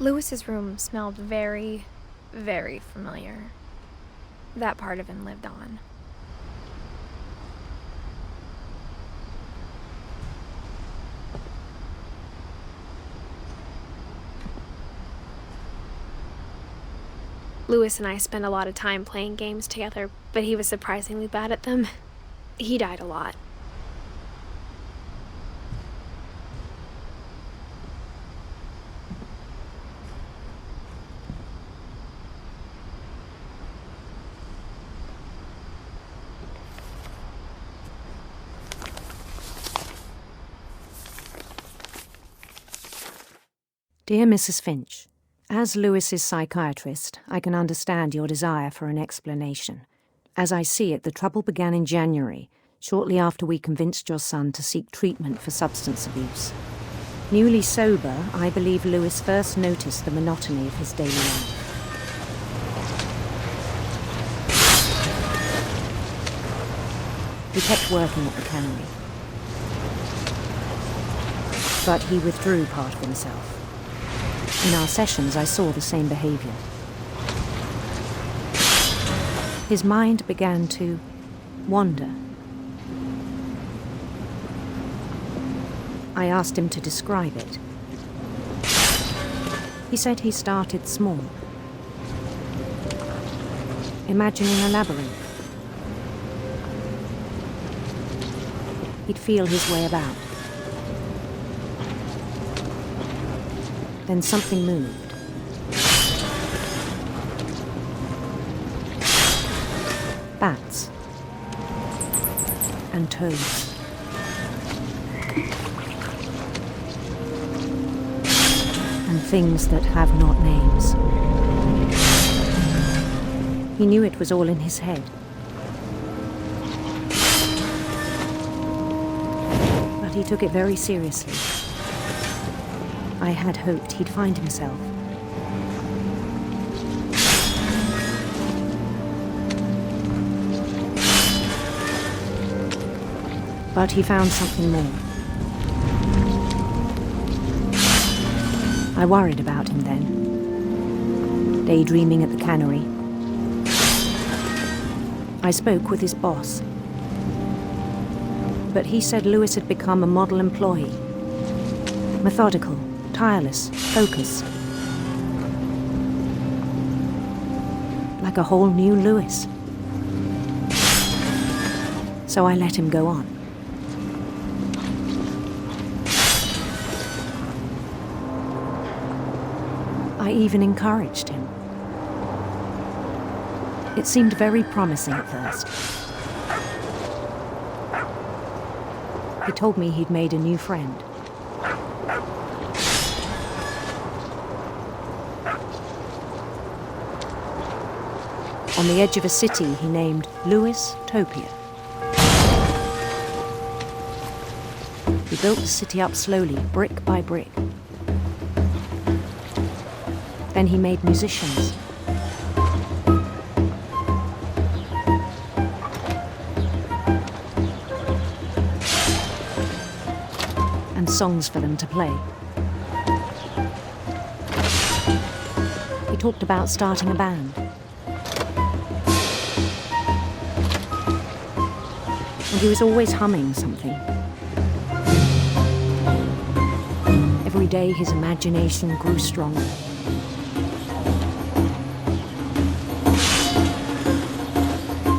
Lewis' room smelled very, very familiar. That part of him lived on. Lewis and I spent a lot of time playing games together, but he was surprisingly bad at them. He died a lot. Dear Mrs. Finch, as Lewis's psychiatrist, I can understand your desire for an explanation. As I see it, the trouble began in January, shortly after we convinced your son to seek treatment for substance abuse. Newly sober, I believe Lewis first noticed the monotony of his daily life. He kept working at the cannery, but he withdrew part of himself. In our sessions, I saw the same behavior. His mind began to wander. I asked him to describe it. He said he started small, imagining a labyrinth. He'd feel his way about. Then something moved. Bats and toads. And things that have not names. He knew it was all in his head. But he took it very seriously. I had hoped he'd find himself. But he found something more. I worried about him then, daydreaming at the cannery. I spoke with his boss, but he said Lewis had become a model employee, methodical, tireless, focused. Like a whole new Lewis. So I let him go on. I even encouraged him. It seemed very promising at first. He told me he'd made a new friend. On the edge of a city he named Lewis-topia. He built the city up slowly, brick by brick. Then he made musicians. And songs for them to play. He talked about starting a band. And he was always humming something. Every day his imagination grew stronger.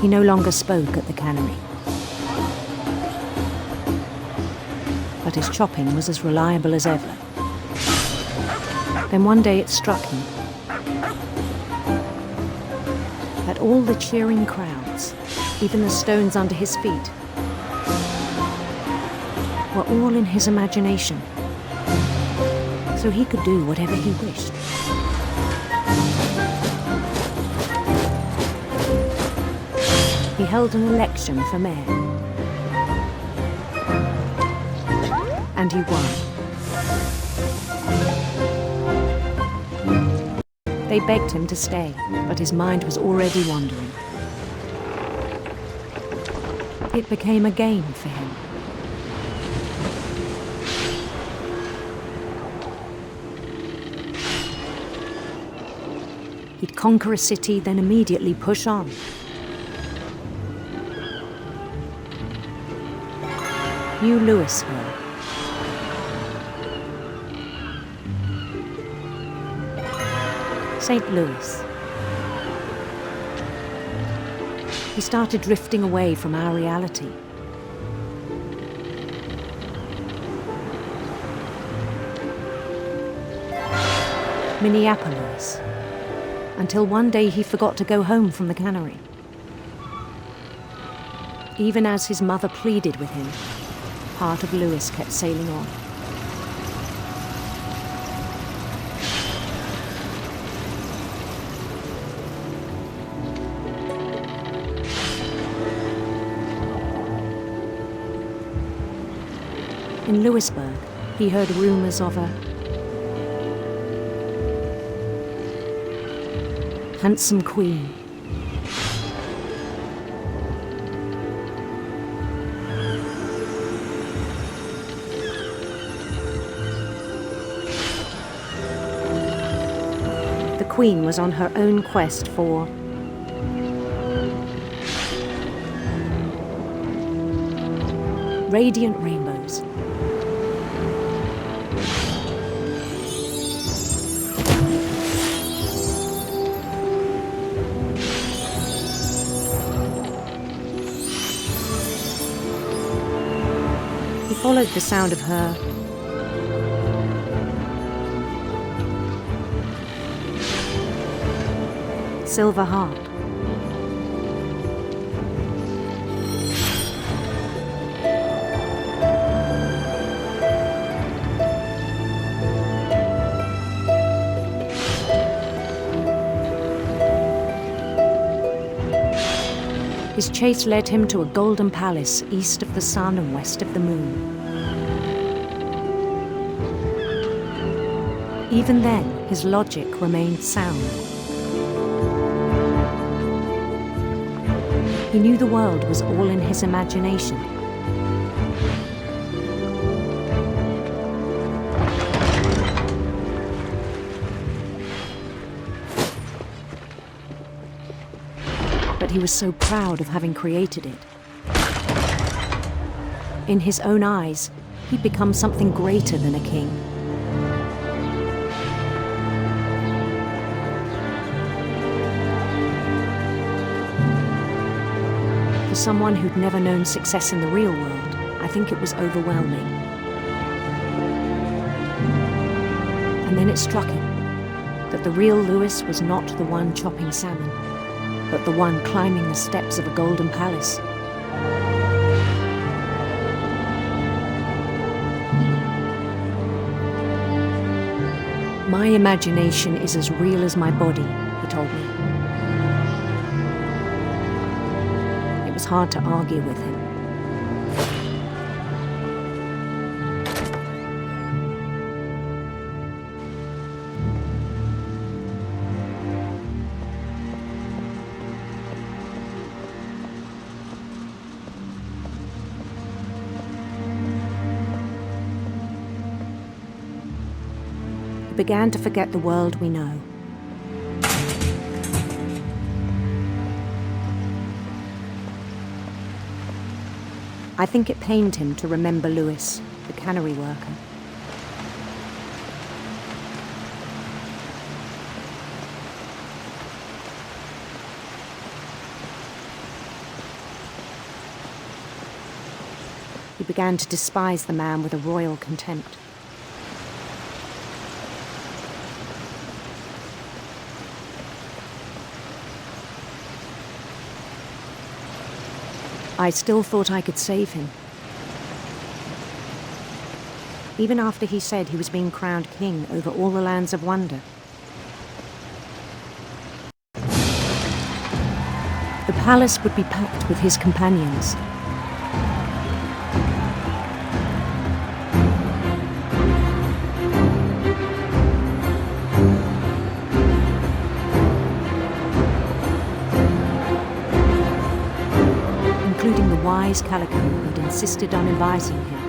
He no longer spoke at the cannery. But his chopping was as reliable as ever. Then one day it struck him that all the cheering crowds, even the stones under his feet, were all in his imagination, so he could do whatever he wished. He held an election for mayor, and he won. They begged him to stay, but his mind was already wandering. It became a game for him. He'd conquer a city, then immediately push on. New Louisville. St. Louis. He started drifting away from our reality. Minneapolis. Until one day he forgot to go home from the cannery. Even as his mother pleaded with him, part of Lewis kept sailing on. In Louisburg, he heard rumors of a handsome queen. The queen was on her own quest for radiant rainbows. He followed the sound of her silver heart. His chase led him to a golden palace east of the sun and west of the moon. Even then, his logic remained sound. He knew the world was all in his imagination. But he was so proud of having created it. In his own eyes, he'd become something greater than a king. For someone who'd never known success in the real world, I think it was overwhelming. And then it struck him that the real Lewis was not the one chopping salmon, but the one climbing the steps of a golden palace. My imagination is as real as my body, he told me. It was hard to argue with him. He began to forget the world we know. I think it pained him to remember Lewis, the cannery worker. He began to despise the man with a royal contempt. I still thought I could save him. Even after he said he was being crowned king over all the lands of wonder. The palace would be packed with his companions. Including the wise Calico who'd insisted on inviting him.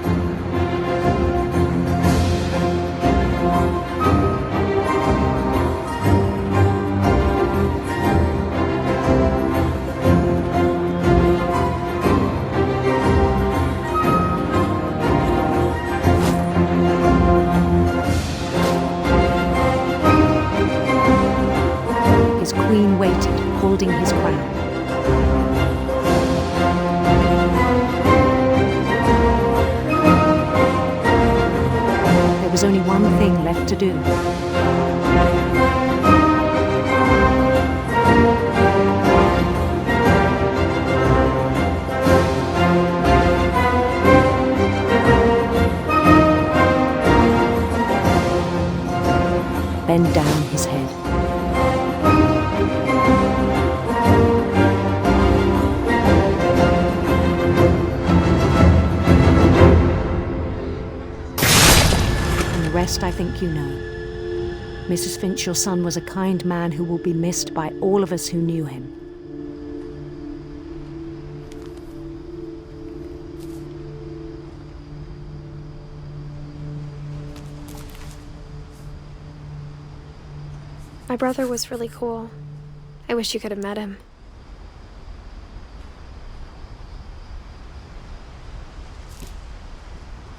thing left to do. Bend down his head. And the rest I think you know. Mrs. Finch, your son was a kind man who will be missed by all of us who knew him. My brother was really cool. I wish you could have met him.